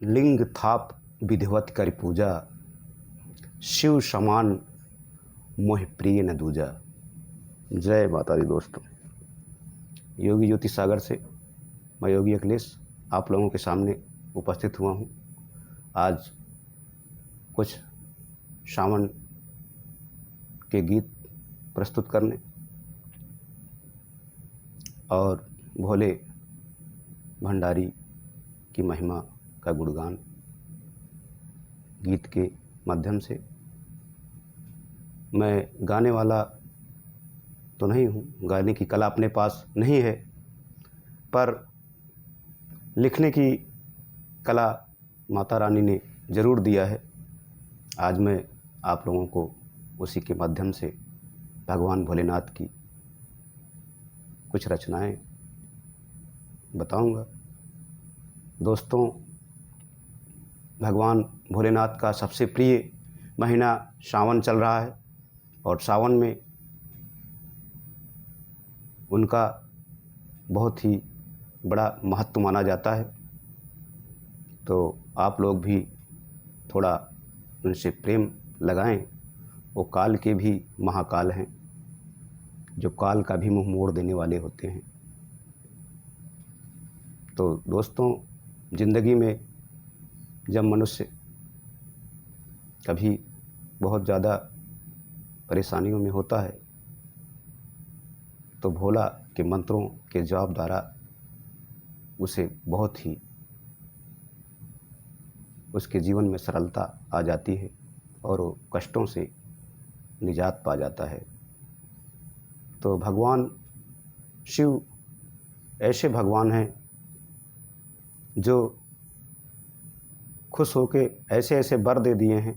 लिंग थाप विधिवत कर पूजा, शिव समान मोह प्रिय न दूजा। जय माता दी दोस्तों। योगी ज्योति सागर से मैं योगी अखिलेश आप लोगों के सामने उपस्थित हुआ हूँ आज कुछ सावन के गीत प्रस्तुत करने और भोले भंडारी की महिमा का गुणगान गीत के माध्यम से। मैं गाने वाला तो नहीं हूँ, गाने की कला अपने पास नहीं है, पर लिखने की कला माता रानी ने ज़रूर दिया है। आज मैं आप लोगों को उसी के माध्यम से भगवान भोलेनाथ की कुछ रचनाएं बताऊंगा। दोस्तों, भगवान भोलेनाथ का सबसे प्रिय महीना सावन चल रहा है और सावन में उनका बहुत ही बड़ा महत्व माना जाता है। तो आप लोग भी थोड़ा उनसे प्रेम लगाएं। वो काल के भी महाकाल हैं, जो काल का भी मुंह मोड़ देने वाले होते हैं। तो दोस्तों, ज़िंदगी में जब मनुष्य कभी बहुत ज़्यादा परेशानियों में होता है तो भोला के मंत्रों के जवाब द्वारा उसे बहुत ही उसके जीवन में सरलता आ जाती है और वो कष्टों से निजात पा जाता है। तो भगवान शिव ऐसे भगवान हैं जो खुश होके ऐसे ऐसे वर दे दिए हैं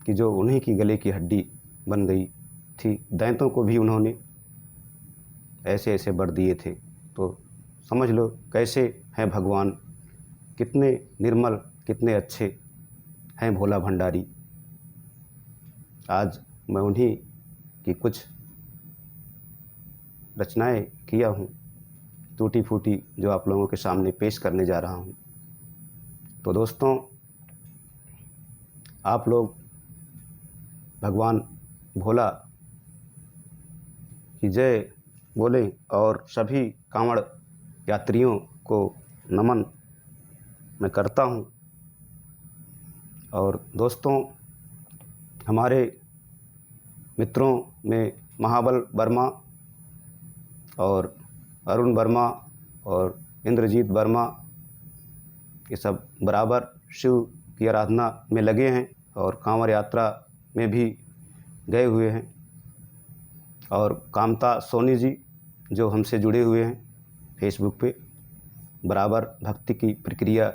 कि जो उन्हीं की गले की हड्डी बन गई थी। दैंतों को भी उन्होंने ऐसे ऐसे वर दिए थे। तो समझ लो कैसे हैं भगवान, कितने निर्मल, कितने अच्छे हैं भोला भंडारी। आज मैं उन्हीं की कुछ रचनाएं किया हूँ, टूटी फूटी, जो आप लोगों के सामने पेश करने जा रहा हूँ। तो दोस्तों, आप लोग भगवान भोला की जय बोलें और सभी कांवड़ यात्रियों को नमन मैं करता हूँ। और दोस्तों, हमारे मित्रों में महाबल वर्मा और अरुण वर्मा और इंद्रजीत वर्मा, ये सब बराबर शिव की आराधना में लगे हैं और कांवड़ यात्रा में भी गए हुए हैं। और कामता सोनी जी, जो हमसे जुड़े हुए हैं फेसबुक पे, बराबर भक्ति की प्रक्रिया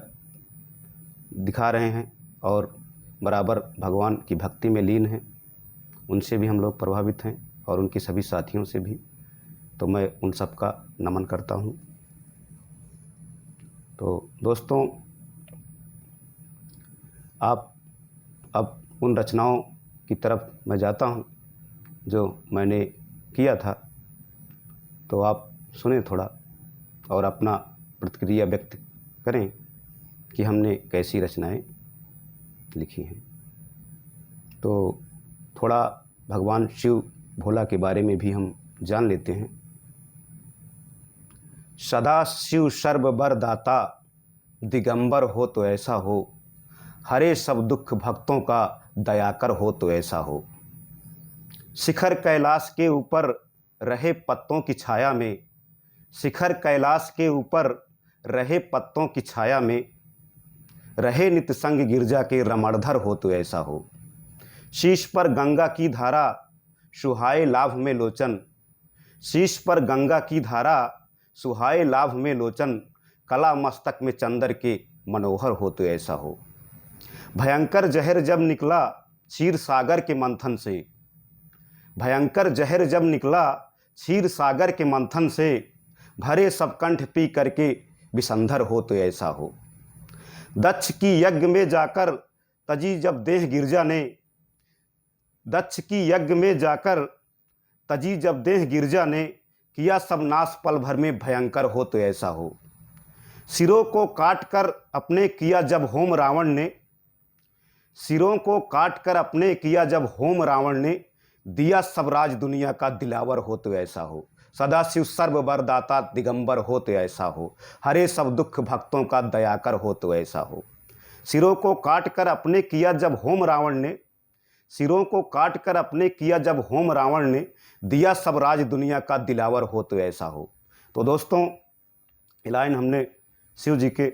दिखा रहे हैं और बराबर भगवान की भक्ति में लीन हैं। उनसे भी हम लोग प्रभावित हैं और उनके सभी साथियों से भी। तो मैं उन सब का नमन करता हूँ। तो दोस्तों, आप अब उन रचनाओं की तरफ मैं जाता हूँ जो मैंने किया था। तो आप सुने थोड़ा और अपना प्रतिक्रिया व्यक्त करें कि हमने कैसी रचनाएं लिखी हैं। तो थोड़ा भगवान शिव भोला के बारे में भी हम जान लेते हैं। सदा शिव सर्व वर दाता, दिगंबर हो तो ऐसा हो, हरे सब दुख भक्तों का दयाकर हो तो ऐसा हो। शिखर कैलाश के ऊपर रहे पत्तों की छाया में, शिखर कैलाश के ऊपर रहे पत्तों की छाया में, रहे नित संग गिरजा के रमणधर हो तो ऐसा हो। शीश पर गंगा की धारा सुहाए लाभ में लोचन, शीश पर गंगा की धारा सुहाए लाभ में लोचन, कला मस्तक में चंदर के मनोहर हो तो ऐसा हो। भयंकर जहर जब निकला क्षीर सागर के मंथन से, भयंकर जहर जब निकला क्षीर सागर के मंथन से, भरे सब कंठ पी करके विसंधर हो तो ऐसा हो। दक्ष की यज्ञ में जाकर तजी जब देह गिरजा ने, दक्ष की यज्ञ में जाकर तजी जब देह गिरजा ने, किया सब नाश पल भर में भयंकर हो तो ऐसा हो। सिरों को काट कर अपने किया जब होम रावण ने, सिरों को काट कर अपने किया जब होम रावण ने, दिया सब राज दुनिया का दिलावर हो तो ऐसा हो। सदाशिव सर्व वरदाता दिगंबर हो तो ऐसा हो। हरे सब दुख भक्तों का दयाकर हो तो ऐसा हो। सिरों को काट कर अपने किया जब होम रावण ने, सिरों को काट कर अपने किया जब होम रावण ने, दिया सब राज दुनिया का दिलावर हो तो ऐसा हो। तो दोस्तों, ये लाइन हमने शिव जी के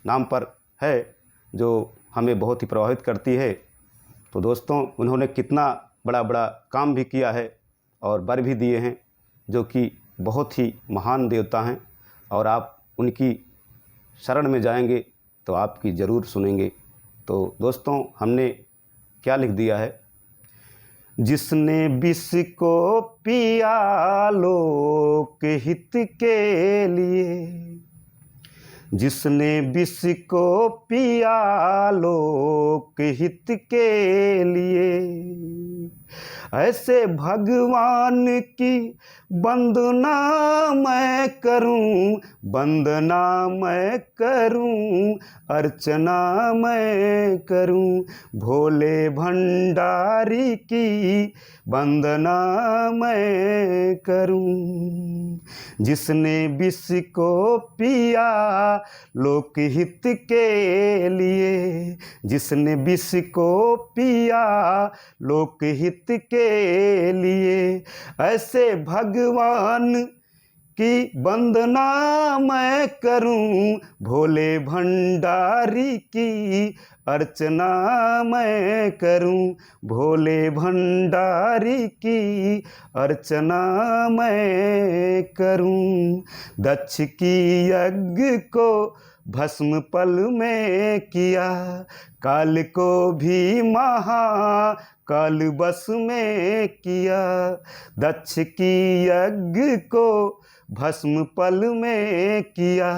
नाम पर है, जो हमें बहुत ही प्रभावित करती है। तो दोस्तों, उन्होंने कितना बड़ा बड़ा काम भी किया है और वर भी दिए हैं, जो कि बहुत ही महान देवता हैं। और आप उनकी शरण में जाएंगे तो आपकी ज़रूर सुनेंगे। तो दोस्तों, हमने क्या लिख दिया है, जिसने विष को पिया लोक हित के लिए, जिसने विष को पिया लोक हित के लिए, ऐसे भगवान की वंदना मैं करूं, वंदना मैं करूं, अर्चना मैं करूं, भोले भंडारी की वंदना मैं करूं। जिसने विष को पिया लोकहित के लिए, जिसने विष को पिया लोकहित के लिए, ऐसे भगवान की वंदना मैं करूं, भोले भंडारी की अर्चना मैं करूं, भोले भंडारी की अर्चना मैं करूं। दक्ष की यज्ञ को भस्म पल में किया, काल को भी महाकाल बस में किया। दक्ष की यज्ञ को भस्म पल में किया,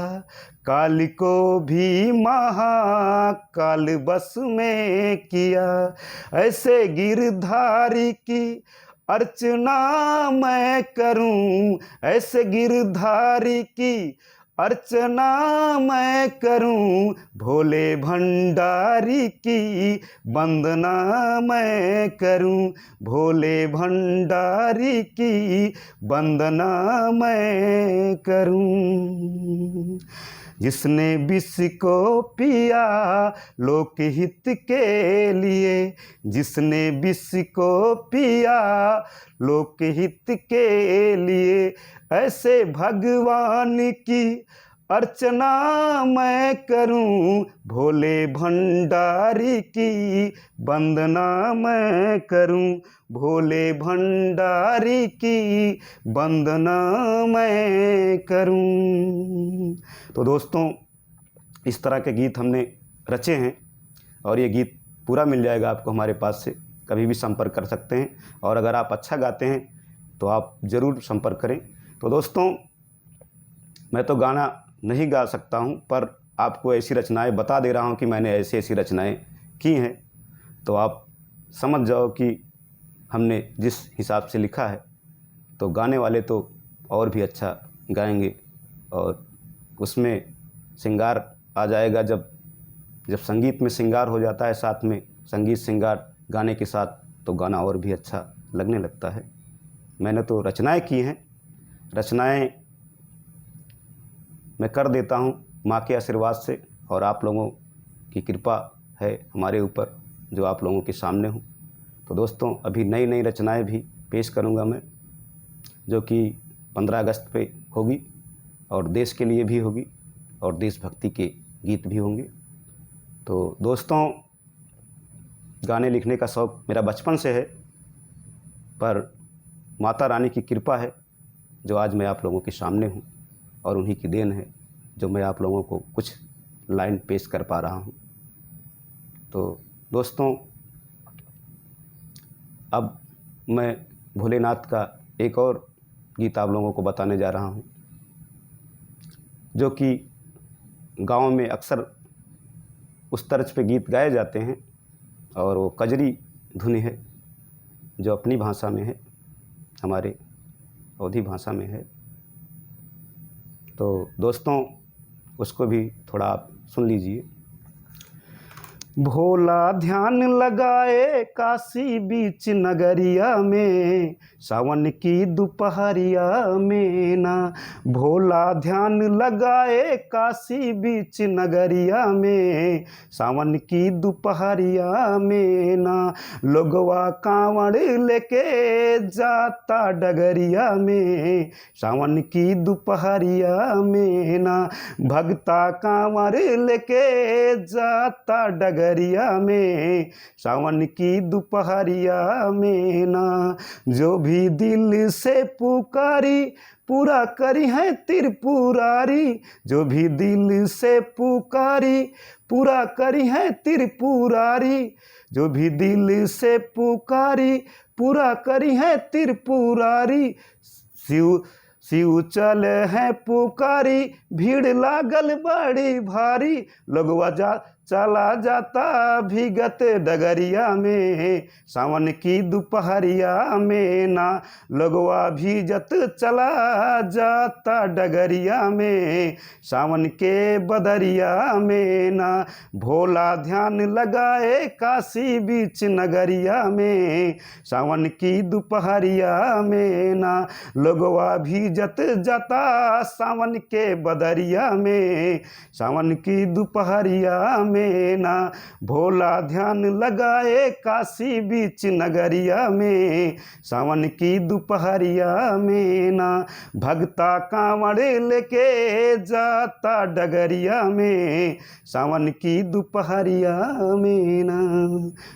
काल को भी महाकाल बस में किया। ऐसे गिरधारी की अर्चना मैं करूं, ऐसे गिरधारी की अर्चना मैं करूं, भोले भंडारी की वंदना मैं करूं, भोले भंडारी की वंदना मैं करूं। जिसने विष को पिया लोकहित के लिए, जिसने विष को पिया लोकहित के लिए, ऐसे भगवान की अर्चना मैं करूं, भोले भंडारी की वंदना मैं करूं, भोले भंडारी की वंदना मैं करूं। तो दोस्तों, इस तरह के गीत हमने रचे हैं और ये गीत पूरा मिल जाएगा आपको हमारे पास से, कभी भी संपर्क कर सकते हैं। और अगर आप अच्छा गाते हैं तो आप ज़रूर संपर्क करें। तो दोस्तों, मैं तो गाना नहीं गा सकता हूं, पर आपको ऐसी रचनाएं बता दे रहा हूं कि मैंने ऐसी ऐसी रचनाएं की हैं, तो आप समझ जाओ कि हमने जिस हिसाब से लिखा है। तो गाने वाले तो और भी अच्छा गाएंगे और उसमें श्रृंगार आ जाएगा। जब संगीत में श्रृंगार हो जाता है साथ में, संगीत श्रृंगार गाने के साथ, तो गाना और भी अच्छा लगने लगता है। मैंने तो रचनाएं की हैं, रचनाएं मैं कर देता हूं माँ के आशीर्वाद से, और आप लोगों की कृपा है हमारे ऊपर जो आप लोगों के सामने हूं। तो दोस्तों, अभी नई नई रचनाएं भी पेश करूंगा मैं, जो कि 15 अगस्त पे होगी और देश के लिए भी होगी और देशभक्ति के गीत भी होंगे। तो दोस्तों, गाने लिखने का शौक़ मेरा बचपन से है, पर माता रानी की कृपा है जो आज मैं आप लोगों के सामने हूँ, और उन्हीं की देन है जो मैं आप लोगों को कुछ लाइन पेश कर पा रहा हूँ। तो दोस्तों, अब मैं भोलेनाथ का एक और गीत आप लोगों को बताने जा रहा हूँ, जो कि गाँव में अक्सर उस तर्ज पे गीत गाए जाते हैं, और वो कजरी धुन है जो अपनी भाषा में है, हमारे अवधी भाषा में है। तो दोस्तों, उसको भी थोड़ा आप सुन लीजिए। भोला ध्यान लगाए काशी बीच नगरिया में, सावन की दोपहरिया में ना। भोला ध्यान लगाए काशी बीच नगरिया में, सावन की दोपहरिया में ना। लोगवा कांवड़ लेके जाता डगरिया में, सावन की दोपहरिया में ना। भगता कांवड़ लेके जाता डगरिया में, सावन की दोपहरिया में ना। जो भी दिल से पुकारी पूरा करी है त्रिपुरारी, जो भी दिल से पुकारी पूरा करी है त्रिपुरारी, जो भी दिल से पुकारी पूरा करी है त्रिपुरारी। शिव शिव चल है पुकारी, भीड़ लागल बड़ी भारी, लोगवा चला जाता भीगत डगरिया में, सावन की दोपहरिया में ना। लोगवा भीजत चला जाता डगरिया में, सावन के बदरिया में ना। भोला ध्यान लगाए काशी बीच नगरिया में, सावन की दोपहरिया में ना। लोगवा भीजत जाता सावन के बदरिया में, सावन की दोपहरिया में ना। भोला ध्यान लगाए काशी बीच नगरिया में, सावन की दोपहरिया में ना। भगता कांवड़ लेके जाता डगरिया में, सावन की दोपहरिया में ना।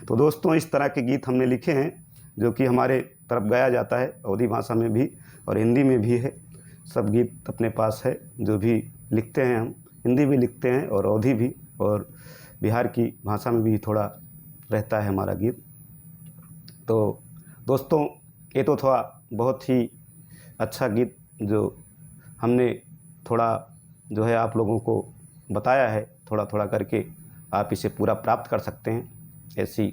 तो दोस्तों, इस तरह के गीत हमने लिखे हैं जो कि हमारे तरफ गाया जाता है, अवधी भाषा में भी और हिंदी में भी है। सब गीत अपने पास है जो भी लिखते हैं हम, हिंदी भी लिखते हैं और अवधी भी, और बिहार की भाषा में भी थोड़ा रहता है हमारा गीत। तो दोस्तों, ये तो थोड़ा बहुत ही अच्छा गीत जो हमने थोड़ा जो है आप लोगों को बताया है, थोड़ा थोड़ा करके आप इसे पूरा प्राप्त कर सकते हैं, ऐसी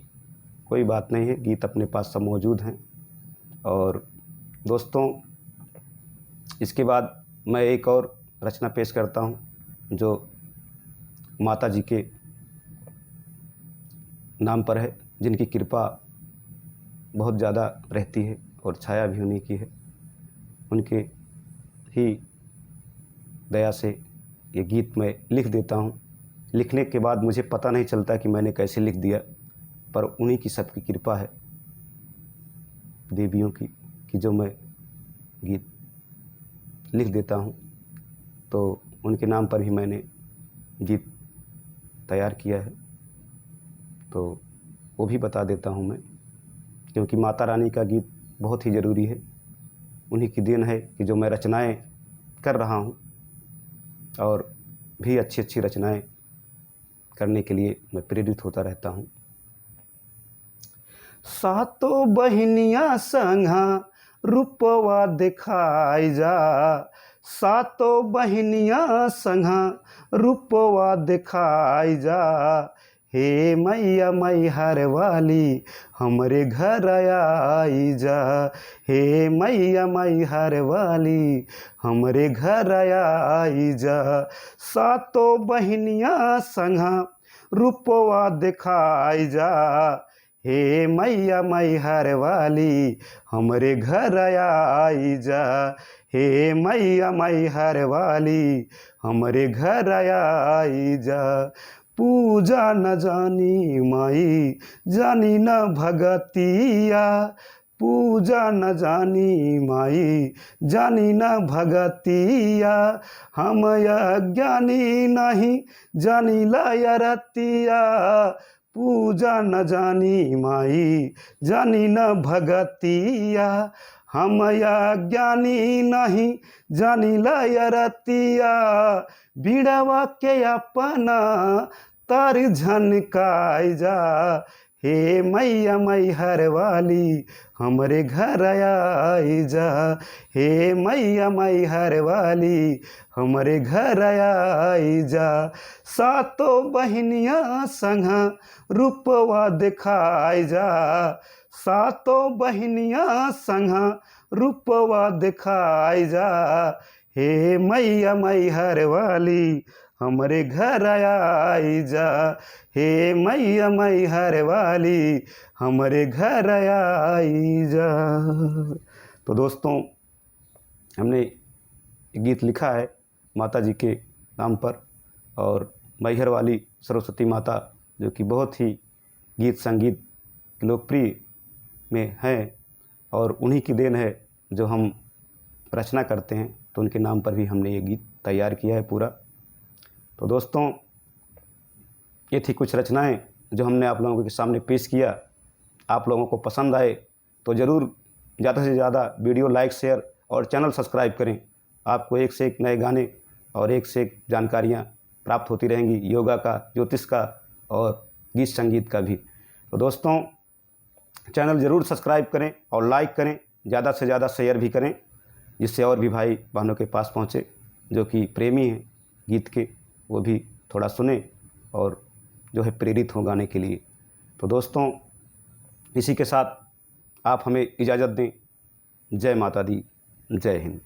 कोई बात नहीं है। गीत अपने पास सब मौजूद हैं। और दोस्तों, इसके बाद मैं एक और रचना पेश करता हूँ जो माता जी के नाम पर है, जिनकी कृपा बहुत ज़्यादा रहती है और छाया भी उन्हीं की है। उनके ही दया से ये गीत मैं लिख देता हूँ। लिखने के बाद मुझे पता नहीं चलता कि मैंने कैसे लिख दिया, पर उन्हीं की सबकी कृपा है, देवियों की, कि जो मैं गीत लिख देता हूँ। तो उनके नाम पर ही मैंने गीत तैयार किया है, तो वो भी बता देता हूँ मैं, क्योंकि माता रानी का गीत बहुत ही ज़रूरी है। उन्हीं की देन है कि जो मैं रचनाएं कर रहा हूँ, और भी अच्छी अच्छी रचनाएं करने के लिए मैं प्रेरित होता रहता हूँ। सातों बहनियाँ संघा रूपवा दिखाई जा, सातों बहनियाँ संघा रूपवा दिखाई जा। हे मैया मैहर वाली हमरे घर आई जा, हे मैया मैहर वाली हमरे घर आई जा। सातों बहनियाँ संघा रूपवा दिखाई जा, हे मैया मैहर वाली हमरे घर आई जा, हे मैया मैहर वाली हमरे घर आई जा। पूजा न जानी माई जानी न भगतिया, पूजा न जानी माई जानी न भगतिया। हम अज्ञानी नहीं जानी लयरतिया, पूजा न जानी माई जानी न भगतिया। हम अज्ञानी नहीं जानी लयरतिया, बीड़वा के अपना तार झनकाई जा। हे मैया मैहर वाली हमरे घर आई जा, हे मैया मैहर वाली हमरे घर आई जा। सातों बहनियाँ संघा रूपवा दिखाई जा, सातों बहनियाँ संघा रूपवा दिखाई जा। हे मैया मैहर वाली हमरे घर आई जा, हे मैया मैहर वाली हमरे घर आई जा। तो दोस्तों, हमने एक गीत लिखा है माता जी के नाम पर, और मैहर वाली सरस्वती माता जो कि बहुत ही गीत संगीत लोकप्रिय में हैं, और उन्हीं की देन है जो हम रचना करते हैं, तो उनके नाम पर भी हमने ये गीत तैयार किया है पूरा। तो दोस्तों, ये थी कुछ रचनाएं जो हमने आप लोगों के सामने पेश किया। आप लोगों को पसंद आए तो ज़रूर ज़्यादा से ज़्यादा वीडियो लाइक, शेयर और चैनल सब्सक्राइब करें। आपको एक से एक नए गाने और एक से एक जानकारियाँ प्राप्त होती रहेंगी, योगा का, ज्योतिष का और गीत संगीत का भी। तो दोस्तों, चैनल ज़रूर सब्सक्राइब करें और लाइक करें, ज़्यादा से ज़्यादा शेयर भी करें, जिससे और भी भाई बहनों के पास पहुँचे जो कि प्रेमी हैं गीत के, वो भी थोड़ा सुने और जो है प्रेरित हों गाने के लिए। तो दोस्तों, इसी के साथ आप हमें इजाज़त दें। जय माता दी, जय हिंद।